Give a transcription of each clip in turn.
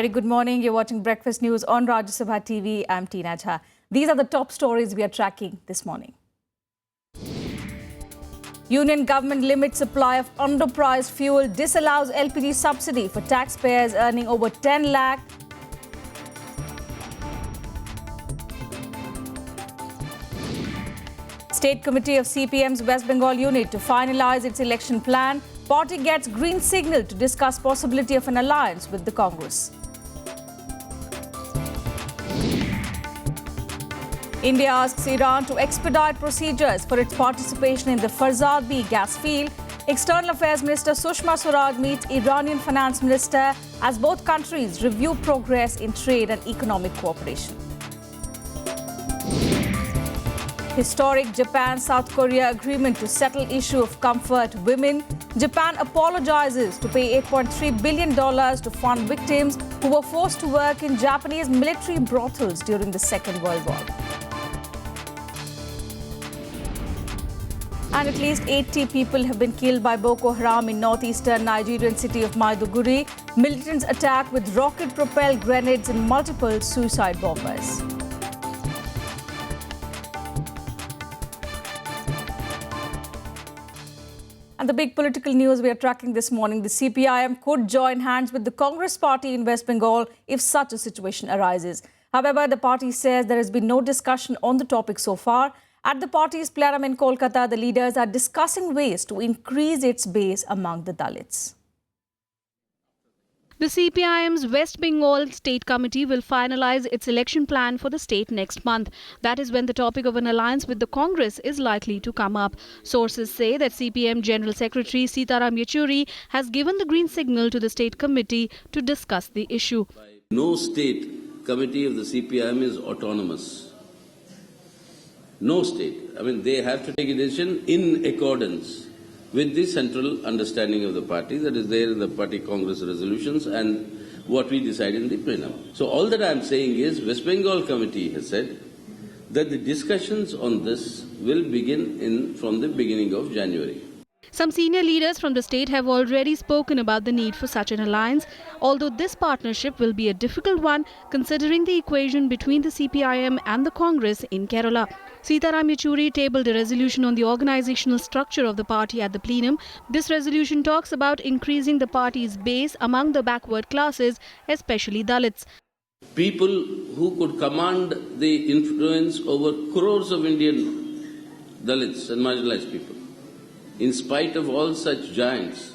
Very good morning. You're watching Breakfast News on Rajya Sabha TV. I'm Tina Jha. These are the top stories we are tracking this morning. Union government limits supply of underpriced fuel, disallows LPG subsidy for taxpayers earning over 10 lakh. State Committee of CPM's West Bengal unit to finalize its election plan. Party gets green signal to discuss possibility of an alliance with the Congress. India asks Iran to expedite procedures for its participation in the Farzad B gas field. External Affairs Minister Sushma Swaraj meets Iranian Finance Minister as both countries review progress in trade and economic cooperation. Historic Japan-South Korea agreement to settle issue of comfort women. Japan apologizes to pay $8.3 billion to fund victims who were forced to work in Japanese military brothels during the Second World War. And at least 80 people have been killed by Boko Haram in northeastern Nigerian city of Maiduguri. Militants attack with rocket-propelled grenades and multiple suicide bombers. And the big political news we are tracking this morning, the CPIM could join hands with the Congress party in West Bengal if such a situation arises. However, the party says there has been no discussion on the topic so far. At the party's plenum in Kolkata, the leaders are discussing ways to increase its base among the Dalits. The CPIM's West Bengal State Committee will finalize its election plan for the state next month. That is when the topic of an alliance with the Congress is likely to come up. Sources say that CPM General Secretary Sitaram Yechuri has given the green signal to the state committee to discuss the issue. No state committee of the CPIM is autonomous. No state. I mean, they have to take a decision in accordance with the central understanding of the party that is there in the party Congress resolutions and what we decide in the plenum. So all that I am saying is West Bengal committee has said that the discussions on this will begin from the beginning of January. Some senior leaders from the state have already spoken about the need for such an alliance, although this partnership will be a difficult one considering the equation between the CPIM and the Congress in Kerala. Sitaram Yechuri tabled a resolution on the organizational structure of the party at the plenum. This resolution talks about increasing the party's base among the backward classes, especially Dalits. People who could command the influence over crores of Indian Dalits and marginalized people. In spite of all such giants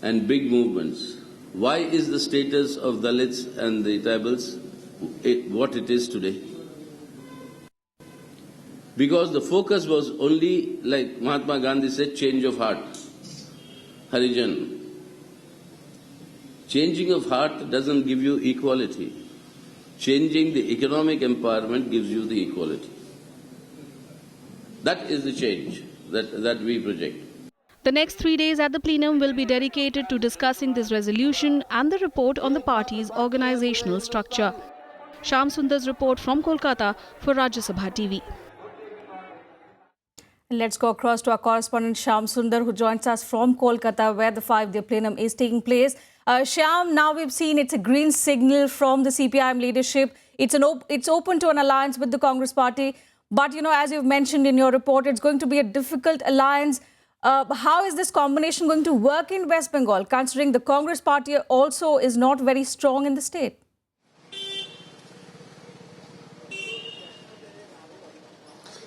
and big movements, why is the status of Dalits and the tribals what it is today? Because the focus was only, like Mahatma Gandhi said, change of heart, Harijan. Changing of heart doesn't give you equality. Changing the economic empowerment gives you the equality. That is the change that we project. The next 3 days at the plenum will be dedicated to discussing this resolution and the report on the party's organizational structure. Shyam Sundar's report from Kolkata for Rajya Sabha TV. Let's go across to our correspondent Shyam Sundar, who joins us from Kolkata, where the 5-day plenum is taking place. Shyam, now we've seen it's a green signal from the CPIM leadership. It's open to an alliance with the Congress party. But, as you've mentioned in your report, it's going to be a difficult alliance. How is this combination going to work in West Bengal, considering the Congress party also is not very strong in the state?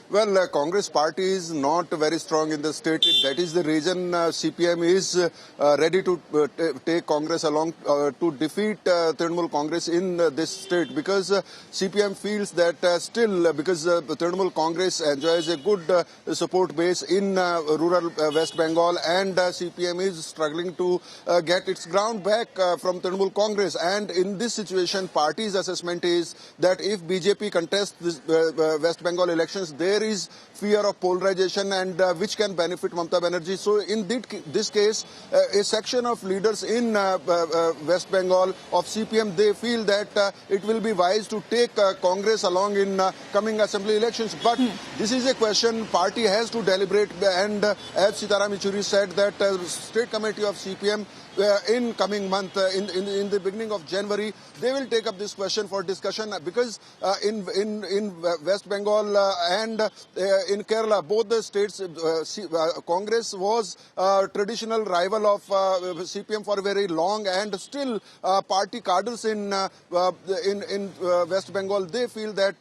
Well, Congress party is not very strong in the state. That is the reason CPM is ready to take Congress along to defeat Trinamool Congress in this state, because CPM feels that still, because Trinamool Congress enjoys a good support base in rural West Bengal, and CPM is struggling to get its ground back from Trinamool Congress. And in this situation, party's assessment is that if BJP contests this West Bengal elections, there is fear of polarization, and which can benefit Mamata Banerjee. So in this case, a section of leaders in West Bengal of CPM, they feel that it will be wise to take Congress along in coming assembly elections. But this is a question party has to deliberate, and as Sitaram Yechuri said, that state committee of CPM in coming month, in the beginning of January, they will take up this question for discussion, because in West Bengal and in Kerala, both the states, Congress was traditional rival of CPM for very long, and still party cadres in West Bengal, they feel that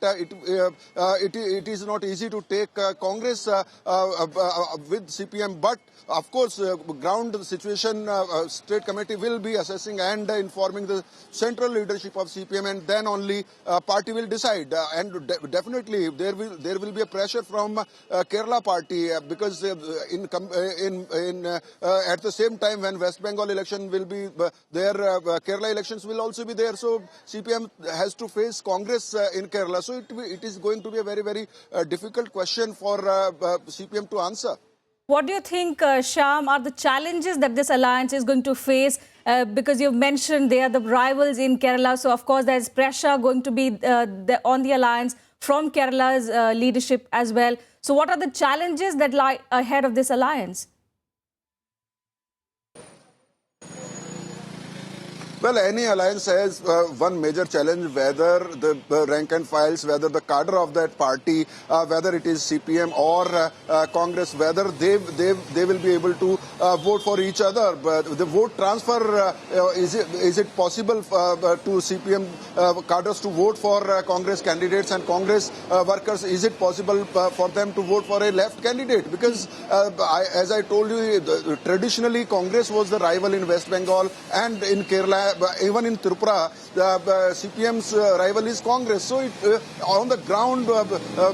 it is not easy to take Congress with CPM. But of course, ground situation, state committee will be assessing and informing the central leadership of CPM, and then only party will decide. And definitely there will be a pressure from Kerala party, because at the same time when West Bengal election will be there, Kerala elections will also be there. So CPM has to face Congress in Kerala. So it is going to be a very, very difficult question for CPM to answer. What do you think, Shyam, are the challenges that this alliance is going to face? Because you've mentioned they are the rivals in Kerala. So, of course, there's pressure going to be on the alliance from Kerala's leadership as well. So what are the challenges that lie ahead of this alliance? Well, any alliance has one major challenge, whether the rank and files, whether the cadre of that party, whether it is CPM or Congress, whether they will be able to vote for each other. But the vote transfer, is it possible to CPM cadres to vote for Congress candidates and Congress workers? Is it possible for them to vote for a left candidate? Because as I told you, traditionally Congress was the rival in West Bengal and in Kerala. Even in Tripura, CPM's rival is Congress. So on the ground,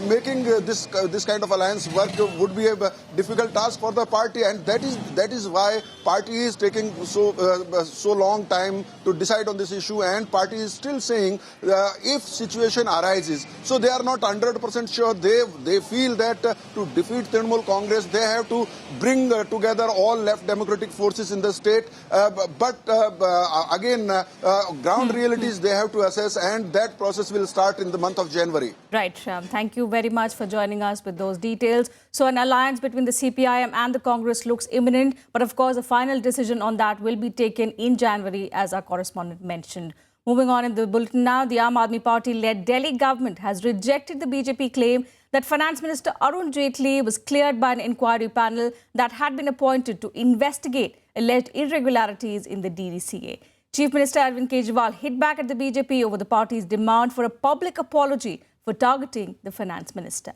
making this kind of alliance work would be a difficult task for the party, and that is why party is taking so long time to decide on this issue. And party is still saying if situation arises, so they are not 100% sure. They feel that to defeat Trinamool Congress, they have to bring together all left democratic forces in the state. But again, ground realities they have to assess, and that process will start in the month of January. Right, Shyam. Thank you very much for joining us with those details. So an alliance between the CPIM and the Congress looks imminent, but of course a final decision on that will be taken in January, as our correspondent mentioned. Moving on in the bulletin now, the Aam Aadmi Party-led Delhi government has rejected the BJP claim that Finance Minister Arun Jaitley was cleared by an inquiry panel that had been appointed to investigate alleged irregularities in the DDCA. Chief Minister Arvind Kejriwal hit back at the BJP over the party's demand for a public apology for targeting the Finance Minister.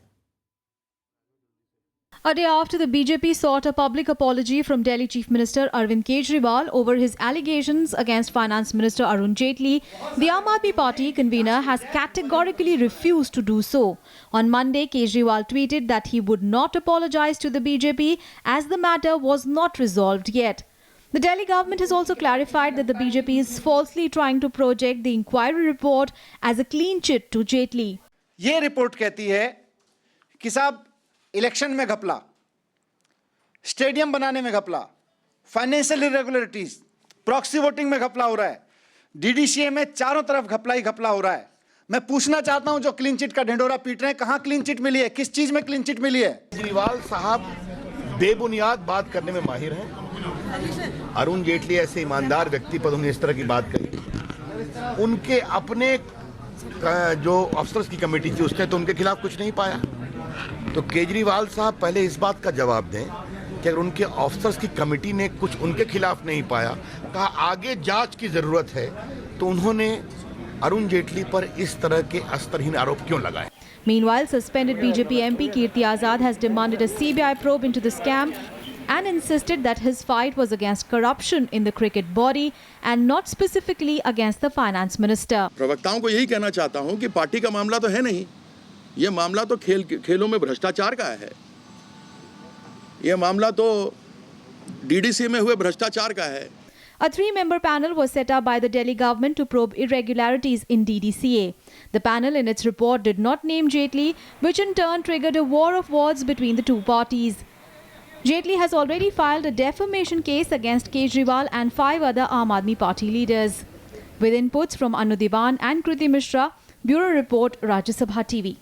A day after the BJP sought a public apology from Delhi Chief Minister Arvind Kejriwal over his allegations against Finance Minister Arun Jaitley, the Aam Aadmi Party convener has categorically refused to do so. On Monday, Kejriwal tweeted that he would not apologize to the BJP as the matter was not resolved yet. The Delhi government has also clarified that the BJP is falsely trying to project the inquiry report as a clean chit to Jaitley. ये report कहती है कि साहब election में घपला, stadium बनाने में घपला, फाइनेंशियल इरेगुलरिटीज, प्रॉक्सी वोटिंग में घपला हो रहा है, डीडीसीए में चारों तरफ घपला ही घपला हो रहा है। मैं पूछना चाहता हूं, जो क्लीन चिट का ढिंडोरा पीट रहे हैं, कहां क्लीन चिट मिली है, किस चीज में क्लीन चिट मिली है? केजरीवाल साहब बेबुनियाद बात करने में माहिर हैं। अरुण जेटली ऐसे ईमानदार व्यक्ति पर उन्होंने इस तरह की बात कही। उनके अपने जो अफसर्स की कमेटी थी उसने तो उनके खिलाफ कुछ नहीं पाया। तो केजरीवाल साहब पहले इस बात का जवाब दें कि अगर उनके अफसर्स की कमेटी ने कुछ उनके खिलाफ नहीं पाया, कहा आगे जांच की जरूरत है, तो उन्होंने अरुण जेटली पर इस तरह के अस्तरहीन आरोप क्यों लगाए? Meanwhile, suspended BJP MP Kirti Azad has demanded a CBI probe into the scam and insisted that his fight was against corruption in the cricket body and not specifically against the finance minister. प्रवक्ताओं को यही कहना चाहता हूं कि party का मामला तो है नहीं, ये मामला तो खेलों में भ्रष्टाचार का है, ये मामला तो डीडीसी में हुए भ्रष्टाचार का है। A 3-member panel was set up by the Delhi government to probe irregularities in DDCA. The panel in its report did not name Jaitley, which in turn triggered a war of words between the two parties. Jaitley has already filed a defamation case against Kejriwal and 5 other Aam Aadmi Party leaders. With inputs from Anu Diwan and Kriti Mishra, Bureau Report, Rajya Sabha TV.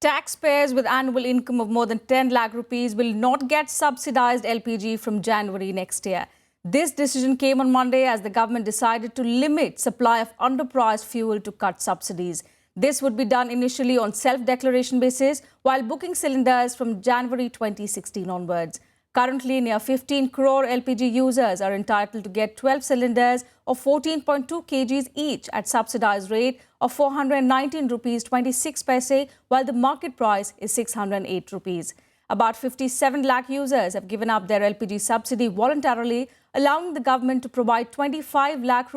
Taxpayers with annual income of more than 10 lakh rupees will not get subsidized LPG from January next year. This decision came on Monday as the government decided to limit supply of underpriced fuel to cut subsidies. This would be done initially on self-declaration basis while booking cylinders from January 2016 onwards. Currently, near 15 crore LPG users are entitled to get 12 cylinders of 14.2 kgs each at subsidized rate of 419 rupees 26 paise, while the market price is 608 rupees. About 57 lakh users have given up their LPG subsidy voluntarily, allowing the government to provide 25 lakh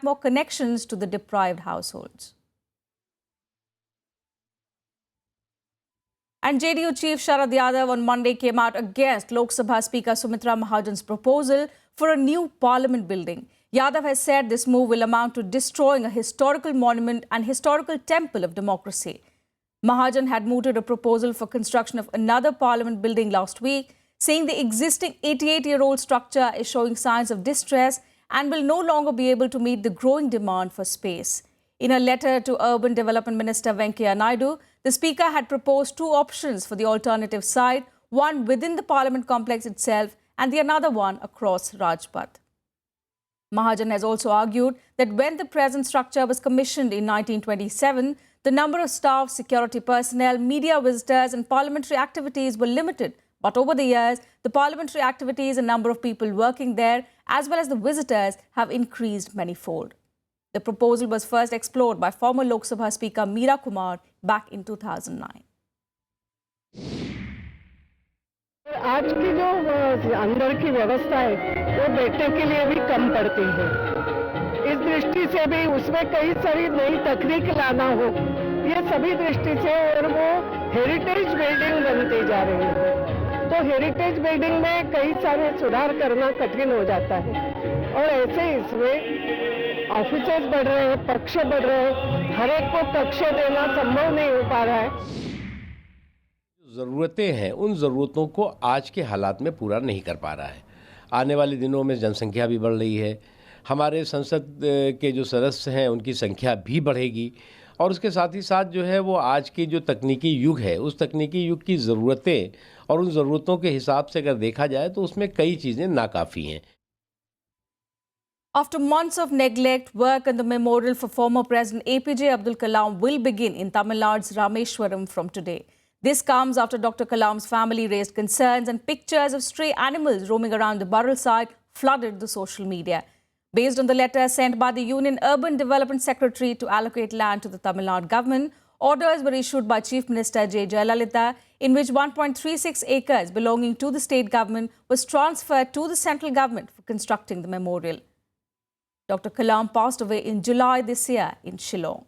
more connections to the deprived households. And JDU Chief Sharad Yadav on Monday came out against Lok Sabha Speaker Sumitra Mahajan's proposal for a new parliament building. Yadav has said this move will amount to destroying a historical monument and historical temple of democracy. Mahajan had mooted a proposal for construction of another parliament building last week, saying the existing 88-year-old structure is showing signs of distress and will no longer be able to meet the growing demand for space. In a letter to Urban Development Minister Venkaiah Naidu, the Speaker had proposed two options for the alternative site, one within the Parliament complex itself and the another one across Rajpath. Mahajan has also argued that when the present structure was commissioned in 1927, the number of staff, security personnel, media visitors and parliamentary activities were limited. But over the years, the parliamentary activities and number of people working there, as well as the visitors, have increased manifold. The proposal was first explored by former Lok Sabha Speaker Meera Kumar back in 2009. आज की जो अंदर की व्यवस्था है वो बैठने के लिए भी कम पड़ती है। इस दृष्टि से भी उसमें कई सारी नई तकनीक लाना हो, ये सभी दृष्टि से, और वो हेरिटेज बिल्डिंग बनती जा रही है, तो हेरिटेज बिल्डिंग में कई सारे सुधार करना कठिन हो जाता है और ऐसे इसमें ऑफिसर्स बढ़ रहे हैं, पक्ष बढ़ रहे हैं, हर एक को कक्ष देना संभव नहीं हो पा रहा है। ज़रूरतें हैं, उन ज़रूरतों को आज के हालात में पूरा नहीं कर पा रहा है। आने वाले दिनों में जनसंख्या भी बढ़ रही है, हमारे संसद के जो सदस्य हैं उनकी संख्या भी बढ़ेगी और उसके साथ ही साथ जो है वो आज की जो तकनीकी युग है, उस तकनीकी युग की ज़रूरतें और उन ज़रूरतों के हिसाब से अगर देखा जाए तो उसमें कई चीज़ें नाकाफ़ी हैं। After months of neglect, work on the memorial for former President APJ Abdul Kalam will begin in Tamil Nadu's Rameshwaram from today. This comes after Dr. Kalam's family raised concerns and pictures of stray animals roaming around the burial site flooded the social media. Based on the letter sent by the Union Urban Development Secretary to allocate land to the Tamil Nadu government, orders were issued by Chief Minister J. Jayalalitha, in which 1.36 acres belonging to the state government was transferred to the central government for constructing the memorial. Dr. Kalam passed away in July this year in Shillong.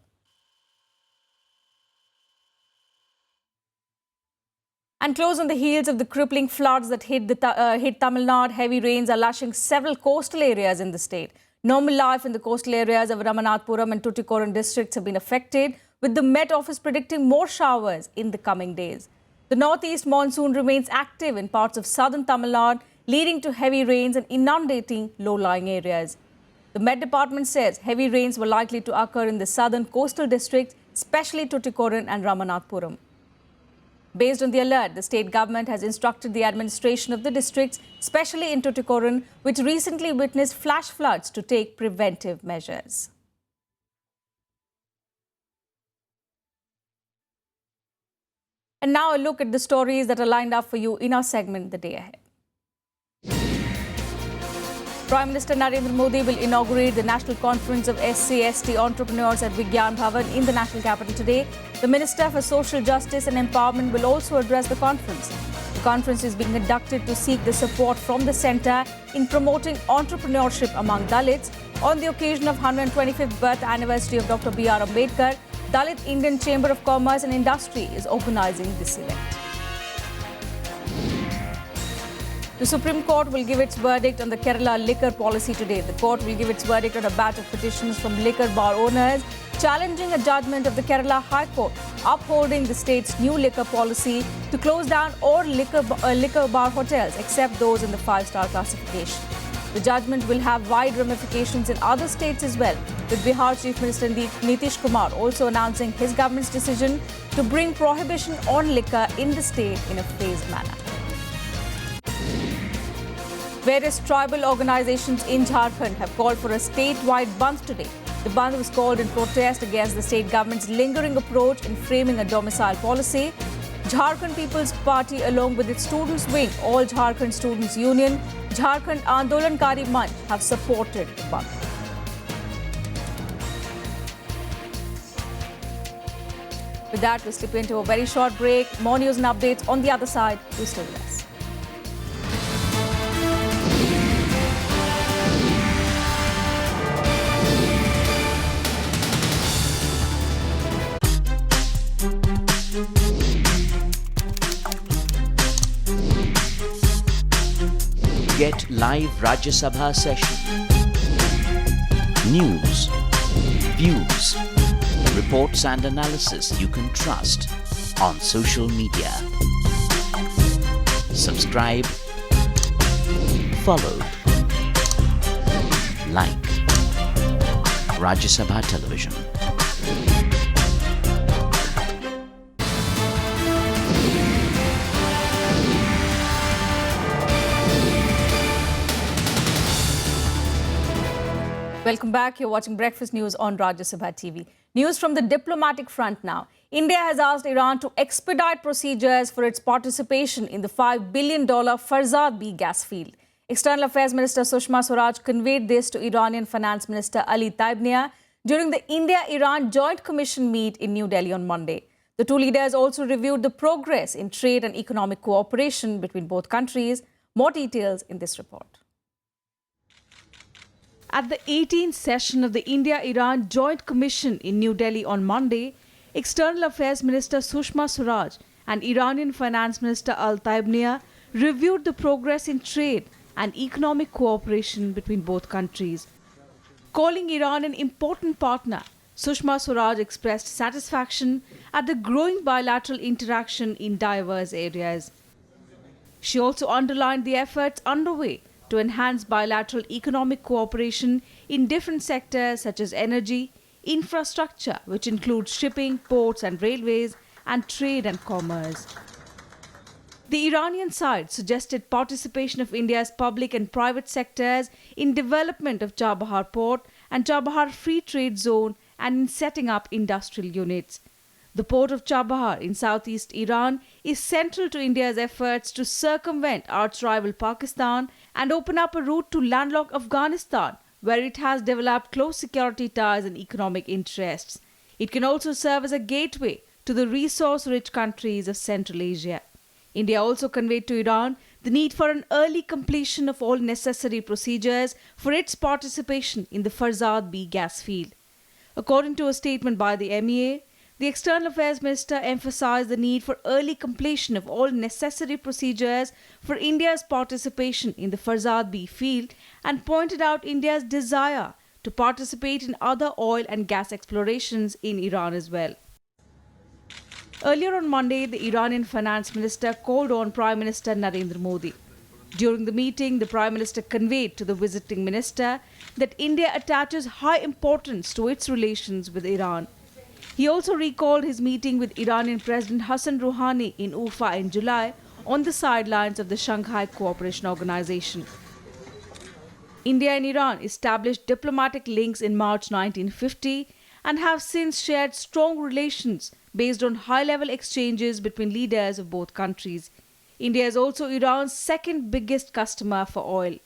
And close on the heels of the crippling floods that hit Tamil Nadu, heavy rains are lashing several coastal areas in the state. Normal life in the coastal areas of Ramanathapuram and Tuticorin districts have been affected, with the Met Office predicting more showers in the coming days. The northeast monsoon remains active in parts of southern Tamil Nadu, leading to heavy rains and inundating low-lying areas. The Met Department says heavy rains were likely to occur in the southern coastal districts, especially Tuticorin and Ramanathapuram. Based on the alert, the state government has instructed the administration of the districts, especially in Tuticorin, which recently witnessed flash floods, to take preventive measures. And now a look at the stories that are lined up for you in our segment, The Day Ahead. Prime Minister Narendra Modi will inaugurate the National Conference of SC/ST Entrepreneurs at Vigyan Bhavan in the national capital today. The Minister for Social Justice and Empowerment will also address the conference. The conference is being conducted to seek the support from the centre in promoting entrepreneurship among Dalits. On the occasion of 125th birth anniversary of Dr. B.R. Ambedkar, Dalit Indian Chamber of Commerce and Industry is organising this event. The Supreme Court will give its verdict on the Kerala liquor policy today. The court will give its verdict on a batch of petitions from liquor bar owners challenging a judgment of the Kerala High Court upholding the state's new liquor policy to close down all liquor bar hotels except those in the 5-star classification. The judgment will have wide ramifications in other states as well, with Bihar Chief Minister Nitish Kumar also announcing his government's decision to bring prohibition on liquor in the state in a phased manner. Various tribal organizations in Jharkhand have called for a statewide bandh today. The bandh was called in protest against the state government's lingering approach in framing a domicile policy. Jharkhand People's Party, along with its students' wing, All Jharkhand Students' Union, Jharkhand Andolankari Manch, have supported the bandh. With that, we slip into a very short break. More news and updates on the other side. Do stay with us. Get live Rajya Sabha session. News, views, reports and analysis you can trust on social media. Subscribe, follow, like Rajya Sabha Television. Welcome back. You're watching Breakfast News on Rajya Sabha TV. News from the diplomatic front now. India has asked Iran to expedite procedures for its participation in the $5 billion Farzad B gas field. External Affairs Minister Sushma Swaraj conveyed this to Iranian Finance Minister Ali Taibnia during the India-Iran Joint Commission meet in New Delhi on Monday. The two leaders also reviewed the progress in trade and economic cooperation between both countries. More details in this report. At the 18th session of the India-Iran Joint Commission in New Delhi on Monday, External Affairs Minister Sushma Swaraj and Iranian Finance Minister Al Taibnia reviewed the progress in trade and economic cooperation between both countries. Calling Iran an important partner, Sushma Swaraj expressed satisfaction at the growing bilateral interaction in diverse areas. She also underlined the efforts underway to enhance bilateral economic cooperation in different sectors such as energy, infrastructure, which includes shipping, ports and railways, and trade and commerce. The Iranian side suggested participation of India's public and private sectors in development of Chabahar Port and Chabahar Free Trade Zone and in setting up industrial units. The port of Chabahar in southeast Iran is central to India's efforts to circumvent arch-rival Pakistan and open up a route to landlocked Afghanistan, where it has developed close security ties and economic interests. It can also serve as a gateway to the resource-rich countries of Central Asia. India also conveyed to Iran the need for an early completion of all necessary procedures for its participation in the Farzad B gas field. According to a statement by the MEA, the External Affairs Minister emphasized the need for early completion of all necessary procedures for India's participation in the Farzad B field and pointed out India's desire to participate in other oil and gas explorations in Iran as well. Earlier on Monday, the Iranian Finance Minister called on Prime Minister Narendra Modi. During the meeting, the Prime Minister conveyed to the visiting minister that India attaches high importance to its relations with Iran. He also recalled his meeting with Iranian President Hassan Rouhani in Ufa in July on the sidelines of the Shanghai Cooperation Organization. India and Iran established diplomatic links in March 1950 and have since shared strong relations based on high-level exchanges between leaders of both countries. India is also Iran's second biggest customer for oil.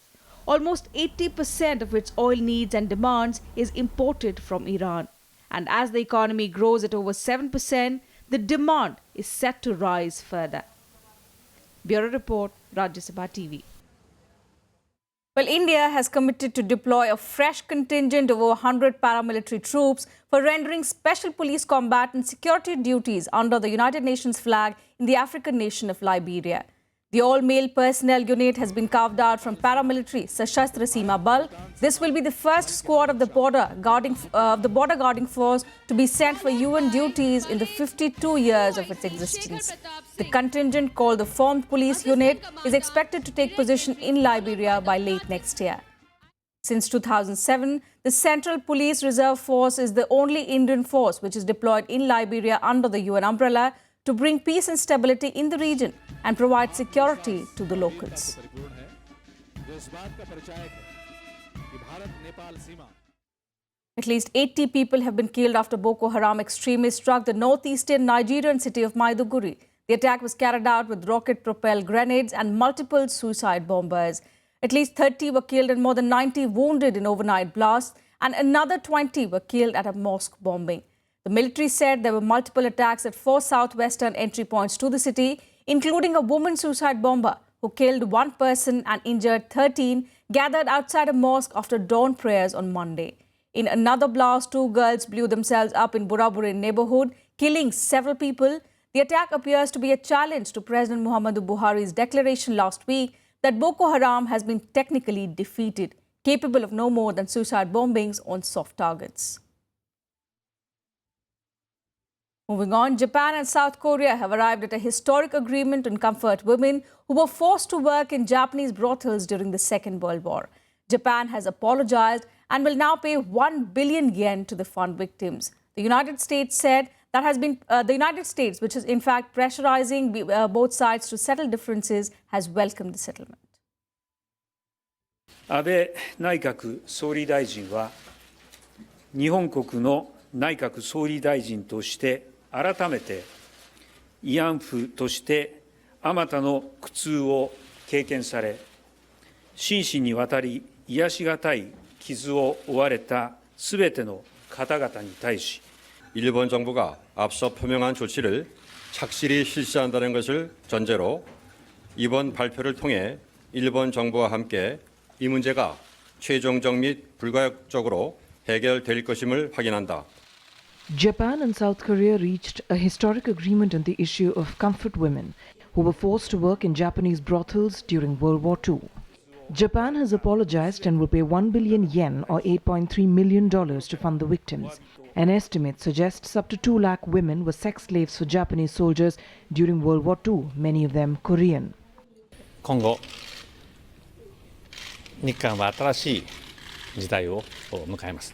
Almost 80% of its oil needs and demands is imported from Iran. And as the economy grows at over 7%, the demand is set to rise further. Bureau Report, Rajya Sabha TV. Well, India has committed to deploy a fresh contingent of over 100 paramilitary troops for rendering special police combat and security duties under the United Nations flag in the African nation of Liberia. The all-male personnel unit has been carved out from paramilitary Sashastra Seema Bal. This will be the first squad of the border guarding force to be sent for UN duties in the 52 years of its existence. The contingent, called the Formed Police Unit, is expected to take position in Liberia by late next year. Since 2007, the Central Police Reserve Force is the only Indian force which is deployed in Liberia under the UN umbrella to bring peace and stability in the region and provide security to the locals. At least 80 people have been killed after Boko Haram extremists struck the northeastern Nigerian city of Maiduguri. The attack was carried out with rocket-propelled grenades and multiple suicide bombers. At least 30 were killed and more than 90 wounded in overnight blasts, and another 20 were killed at a mosque bombing. The military said there were multiple attacks at 4 southwestern entry points to the city, including a woman suicide bomber who killed 1 person and injured 13 gathered outside a mosque after dawn prayers on Monday. In another blast, 2 girls blew themselves up in Buraburi neighborhood, killing several people. The attack appears to be a challenge to President Muhammadu Buhari's declaration last week that Boko Haram has been technically defeated, capable of no more than suicide bombings on soft targets. Moving on, Japan and South Korea have arrived at a historic agreement on comfort women who were forced to work in Japanese brothels during the Second World War. Japan has apologized and will now pay 1 billion yen to the fund victims. The United States said that has been the United States, which is in fact pressurizing both sides to settle differences, has welcomed the settlement. 安倍内閣総理大臣は日本国の内閣総理大臣として改めて慰安婦としてあまたの苦痛を経験され、真摯にわたり癒しがたい傷を負われたすべての方々に対し、 일본 정부가 앞서 표명한 조치를 착실히 실시한다는 것을 전제로 이번 발표를 통해 일본 정부와 함께 이 문제가 최종적 및 불가역적으로 해결될 것임을 확인한다. Japan and South Korea reached a historic agreement on the issue of comfort women who were forced to work in Japanese brothels during World War II. Japan has apologized and will pay 1 billion yen or $8.3 million to fund the victims. An estimate suggests up to 2 lakh women were sex slaves for Japanese soldiers during World War II, many of them Korean. 今後、日韓は新しい時代を迎えます。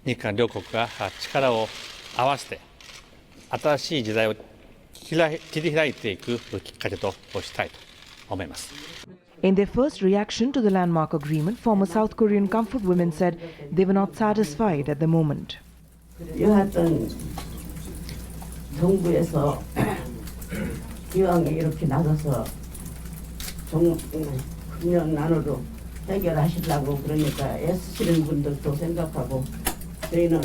日韓両国が力を合わせて新しい時代を切り開いていくきっかけとしたいと思います。 In their first reaction to the landmark agreement, former South Korean comfort women said they were not satisfied at the moment. 여하튼 정부에서 기왕에 이렇게 나서서 금년 안으로 해결하시려고 그러니까 애쓰시는 분들도 생각하고 저희는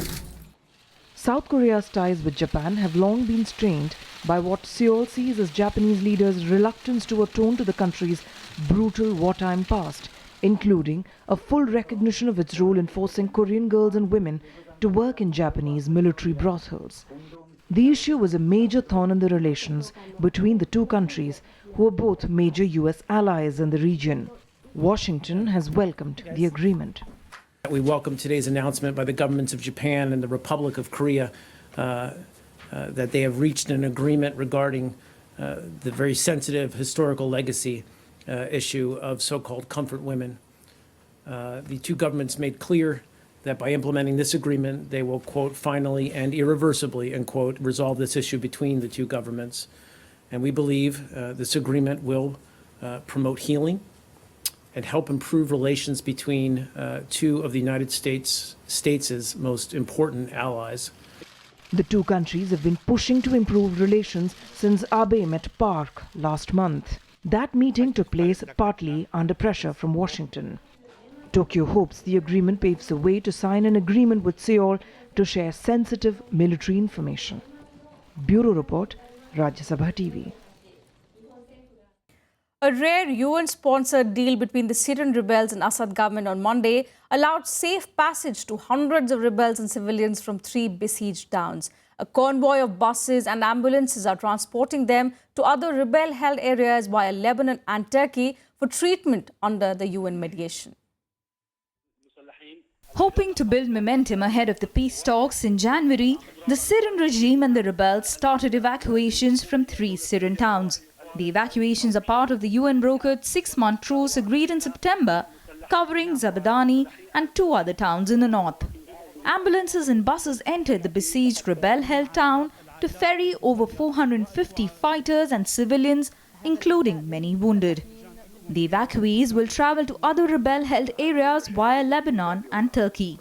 South Korea's ties with Japan have long been strained by what Seoul sees as Japanese leaders' reluctance to atone to the country's brutal wartime past, including a full recognition of its role in forcing Korean girls and women to work in Japanese military brothels. The issue was a major thorn in the relations between the two countries, who are both major US allies in the region. Washington has welcomed the agreement. We welcome today's announcement by the governments of Japan and the Republic of Korea that they have reached an agreement regarding the very sensitive historical legacy issue of so-called comfort women. The two governments made clear that by implementing this agreement, they will, quote, finally and irreversibly, end quote, resolve this issue between the two governments. And we believe this agreement will promote healing and help improve relations between two of the United States' most important allies. The two countries have been pushing to improve relations since Abe met Park last month. That meeting took place partly under pressure from Washington. Tokyo hopes the agreement paves the way to sign an agreement with Seoul to share sensitive military information. Bureau Report, Rajya Sabha TV. A rare UN-sponsored deal between the Syrian rebels and Assad government on Monday allowed safe passage to hundreds of rebels and civilians from 3 besieged towns. A convoy of buses and ambulances are transporting them to other rebel-held areas via Lebanon and Turkey for treatment under the UN mediation. Hoping to build momentum ahead of the peace talks in January, the Syrian regime and the rebels started evacuations from 3 Syrian towns. The evacuations are part of the UN-brokered 6-month truce agreed in September, covering Zabadani and 2 other towns in the north. Ambulances and buses entered the besieged rebel-held town to ferry over 450 fighters and civilians, including many wounded. The evacuees will travel to other rebel-held areas via Lebanon and Turkey.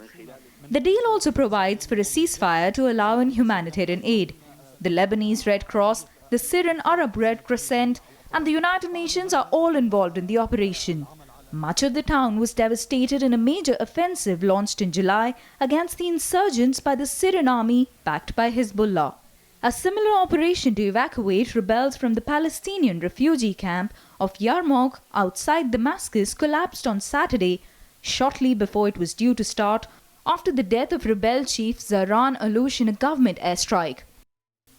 The deal also provides for a ceasefire to allow in humanitarian aid. The Lebanese Red Cross, the Syrian Arab Red Crescent, and the United Nations are all involved in the operation. Much of the town was devastated in a major offensive launched in July against the insurgents by the Syrian army backed by Hezbollah. A similar operation to evacuate rebels from the Palestinian refugee camp of Yarmouk outside Damascus collapsed on Saturday, shortly before it was due to start, after the death of rebel chief Zahran Aloush in a government airstrike.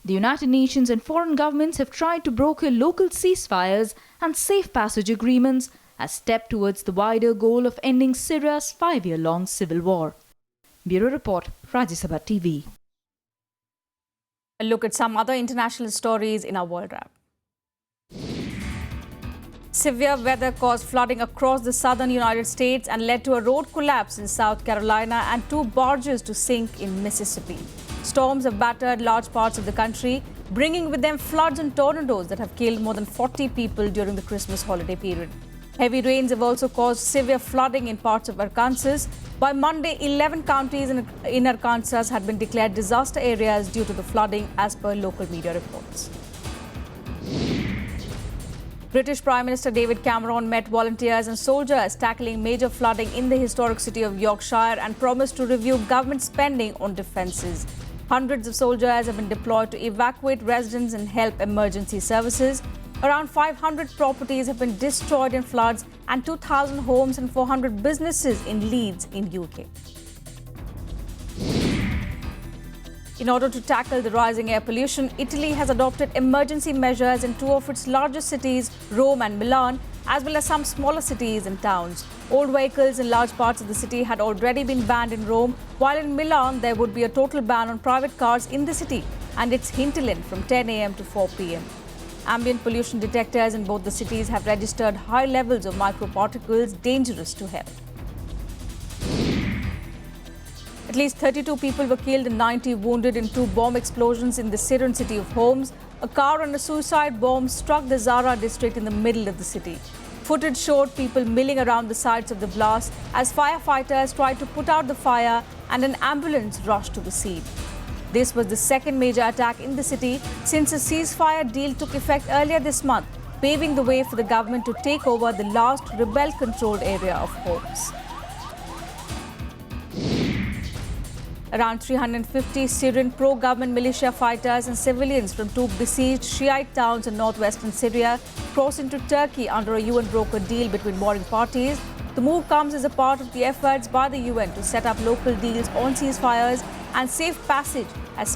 The United Nations and foreign governments have tried to broker local ceasefires and safe passage agreements as a step towards the wider goal of ending Syria's 5-year-long civil war. Bureau Report, Rajya Sabha TV. A look at some other international stories in our World Wrap. Severe weather caused flooding across the southern United States and led to a road collapse in South Carolina and 2 barges to sink in Mississippi. Storms have battered large parts of the country, bringing with them floods and tornadoes that have killed more than 40 people during the Christmas holiday period. Heavy rains have also caused severe flooding in parts of Arkansas. By Monday, 11 counties in Arkansas had been declared disaster areas due to the flooding, as per local media reports. British Prime Minister David Cameron met volunteers and soldiers tackling major flooding in the historic city of Yorkshire and promised to review government spending on defences. Hundreds of soldiers have been deployed to evacuate residents and help emergency services. Around 500 properties have been destroyed in floods and 2,000 homes and 400 businesses in Leeds in UK. In order to tackle the rising air pollution, Italy has adopted emergency measures in 2 of its largest cities, Rome and Milan, as well as some smaller cities and towns. Old vehicles in large parts of the city had already been banned in Rome, while in Milan there would be a total ban on private cars in the city and its hinterland from 10 a.m. to 4 p.m. Ambient pollution detectors in both the cities have registered high levels of microparticles dangerous to health. At least 32 people were killed and 90 wounded in 2 bomb explosions in the Syrian city of Homs. A car and a suicide bomb struck the Zara district in the middle of the city. Footage showed people milling around the sites of the blast as firefighters tried to put out the fire and an ambulance rushed to the scene. This was the second major attack in the city since a ceasefire deal took effect earlier this month, paving the way for the government to take over the last rebel-controlled area of Homs. Around 350 Syrian pro-government militia fighters and civilians from 2 besieged Shiite towns in northwestern Syria crossed into Turkey under a UN-brokered deal between warring parties. The move comes as a part of the efforts by the UN to set up local deals on ceasefires and safe passage as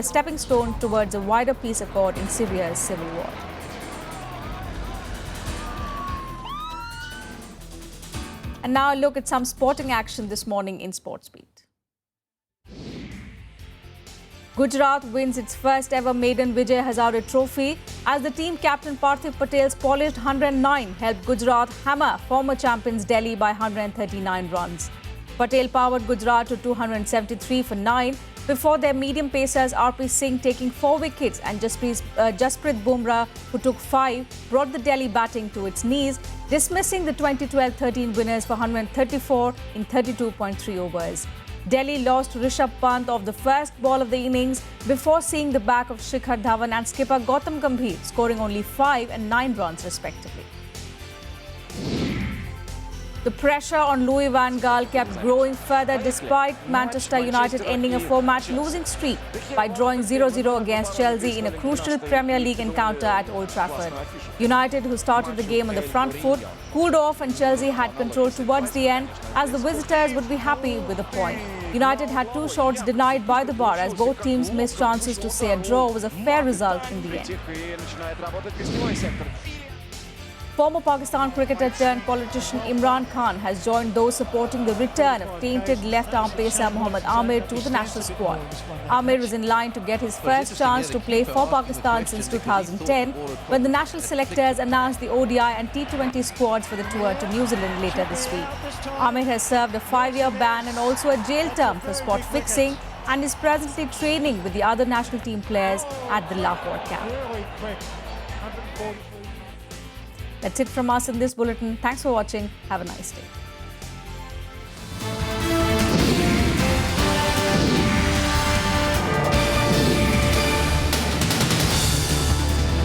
stepping stone towards a wider peace accord in Syria's civil war. And now a look at some sporting action this morning in SportsBeat. Gujarat wins its first ever maiden Vijay Hazare Trophy as the team captain Parthiv Patel's polished 109 helped Gujarat hammer former champions Delhi by 139 runs. Patel powered Gujarat to 273 for 9 before their medium pacers RP Singh taking 4 wickets and Jasprit Bumrah, who took 5, brought the Delhi batting to its knees, dismissing the 2012-13 winners for 134 in 32.3 overs. Delhi lost Rishabh Pant off the first ball of the innings before seeing the back of Shikhar Dhawan and skipper Gautam Gambhir, scoring only 5 and 9 runs respectively. The pressure on Louis van Gaal kept growing further despite Manchester United ending a 4-match losing streak by drawing 0-0 against Chelsea in a crucial Premier League encounter at Old Trafford. United, who started the game on the front foot, cooled off and Chelsea had control towards the end as the visitors would be happy with a point. United had 2 shots denied by the bar as both teams missed chances to say a draw was a fair result in the end. Former Pakistan cricketer turned politician Imran Khan has joined those supporting the return of tainted left-arm pacer Mohammad Amir to the national squad. Amir was in line to get his first chance to play for Pakistan since 2010 when the national selectors announced the ODI and T20 squads for the tour to New Zealand later this week. Amir has served a 5-year ban and also a jail term for spot fixing and is presently training with the other national team players at the Lahore camp. That's it from us in this bulletin. Thanks for watching. Have a nice day.